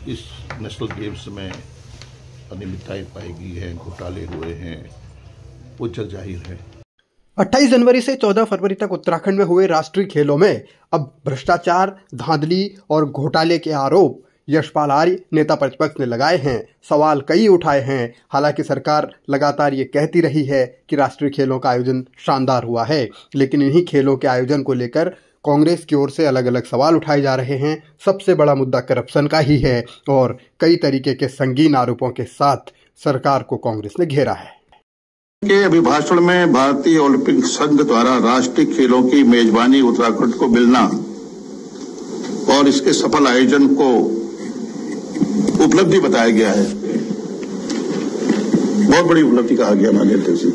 इस national games में अनियमितताएं पाई गई हैं, घोटाले हुए हैं, वो जग जाहिर है। 28 जनवरी से 14 फरवरी तक उत्तराखंड में हुए राष्ट्रीय खेलों में अब भ्रष्टाचार, धांधली और घोटाले के आरोप यशपाल आर्य नेता प्रतिपक्ष ने लगाए हैं। सवाल कई उठाए हैं। हालांकि सरकार लगातार ये कहती रही है कि राष्ट्रीय खेलों का आयोजन शानदार हुआ है, लेकिन इन्हीं खेलों के आयोजन को लेकर कांग्रेस की ओर से अलग अलग सवाल उठाए जा रहे हैं। सबसे बड़ा मुद्दा करप्शन का ही है और कई तरीके के संगीन आरोपों के साथ सरकार को कांग्रेस ने घेरा है। के अभिभाषण में भारतीय ओलंपिक संघ द्वारा राष्ट्रीय खेलों की मेजबानी उत्तराखंड को मिलना और इसके सफल आयोजन को उपलब्धि बताया गया है। बहुत बड़ी उपलब्धि कहा गया माननीय अध्यक्ष जी।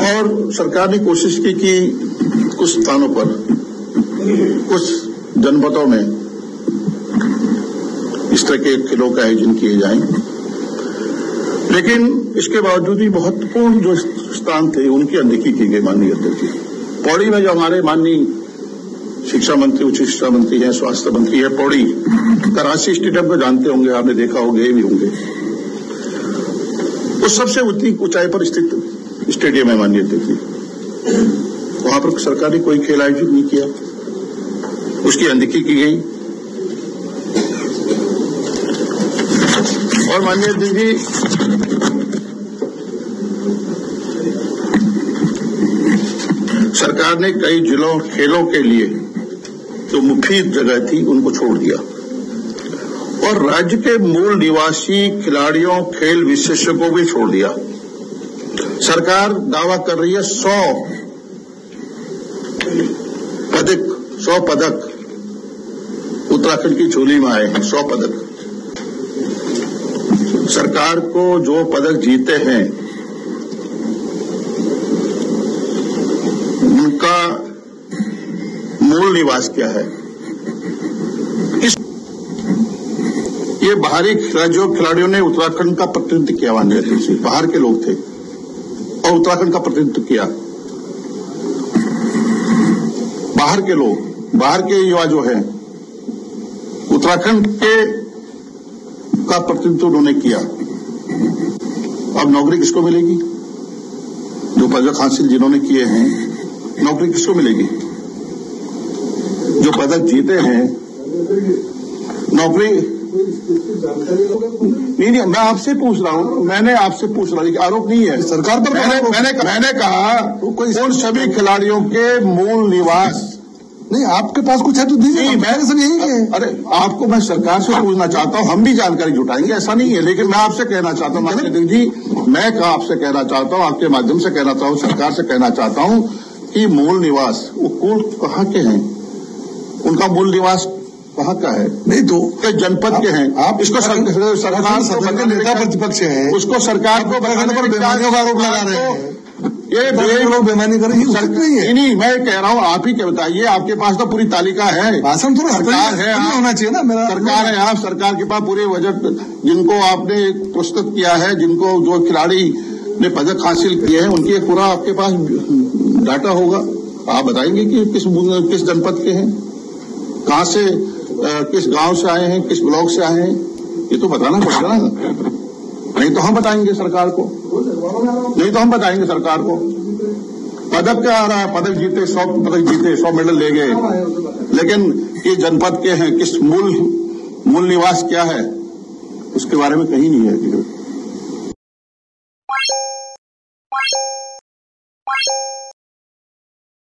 और सरकार ने कोशिश की कि कुछ स्थानों पर, कुछ जनपदों में इस तरह के खेलों का आयोजन किए जाएं, लेकिन इसके बावजूद भी महत्वपूर्ण जो स्थान थे उनकी अनदेखी की गई माननीय अध्यक्ष जी। पौड़ी में जो हमारे माननीय शिक्षा मंत्री, उच्च शिक्षा मंत्री हैं, स्वास्थ्य मंत्री है, पौड़ी कराची स्टेडियम को जानते होंगे, आपने देखा होगा, गए भी होंगे। उस सबसे ऊंचाई पर स्थित स्टेडियम है माननीय अध्यक्ष जी। वहां पर सरकार ने कोई खेल आयोजित नहीं किया, उसकी अनदेखी की गई। और माननीय अध्यक्ष जी, सरकार ने कई जिलों खेलों के लिए जो मुफीद जगह थी उनको छोड़ दिया और राज्य के मूल निवासी खिलाड़ियों, खेल विशेषज्ञों को भी छोड़ दिया। सरकार दावा कर रही है 100 पदक उत्तराखंड की झोली में आए हैं। 100 पदक सरकार को जो पदक जीते हैं उनका मूल निवास क्या है? ये बाहरी खिलाड़ियों ने उत्तराखंड का प्रतिनिधित्व किया माननीय अध्यक्ष जी। बाहर के लोग थे और उत्तराखंड का प्रतिनिधित्व किया। बाहर के लोग, बाहर के युवा जो है उत्तराखंड के का प्रतिनिधित्व उन्होंने किया। अब नौकरी किसको मिलेगी? जो पदक हासिल जिन्होंने किए हैं, नौकरी किसको मिलेगी? जो पदक जीते हैं, नौकरी नहीं, मैं आपसे पूछ रहा हूं, मैंने आपसे पूछ रहा हूं, आरोप नहीं है सरकार पर। मैंने कहा उन सभी खिलाड़ियों के मूल निवास नहीं, आपके पास कुछ है तो दीजिए। यही है। अरे आपको मैं सरकार से पूछना चाहता हूं, हम भी जानकारी जुटाएंगे, ऐसा नहीं है, लेकिन मैं आपसे कहना चाहता हूं माननीय अध्यक्ष जी, मैं आपसे कहना चाहता हूं, आपके माध्यम से कहना चाहता हूं, सरकार से कहना चाहता हूं कि मूल निवास वो कुल कहाँ के हैं? उनका मूल निवास कहाँ का है? नहीं तो जनपद के हैं। आप इसको सरकार सदन के नेता प्रतिपक्ष है, उसको सरकार को बेईमानियों का आरोप लगा रहे हैं। ये लोग बेईमानी कर रही है। नहीं, मैं कह रहा हूँ, आप ही के बताइए, आपके पास तो पूरी तालिका है। भाषण तो सरकार है, होना चाहिए ना। मेरा सरकार है, आप सरकार के पास पूरे बजट जिनको आपने प्रस्तुत किया है, जिनको जो खिलाड़ी ने पदक हासिल किए हैं, उनकी पूरा आपके पास डाटा होगा। आप बताएंगे कि किस जनपद के हैं, कहाँ से, किस गांव से आए हैं, किस ब्लॉक से आए हैं, ये तो बताना पड़ेगा ना। नहीं तो हम बताएंगे सरकार को, पदक क्या आ रहा है? पदक जीते, 100 पदक जीते, 100 मेडल ले गए, लेकिन किस जनपद के हैं, किस मूल निवास क्या है, उसके बारे में कहीं नहीं है।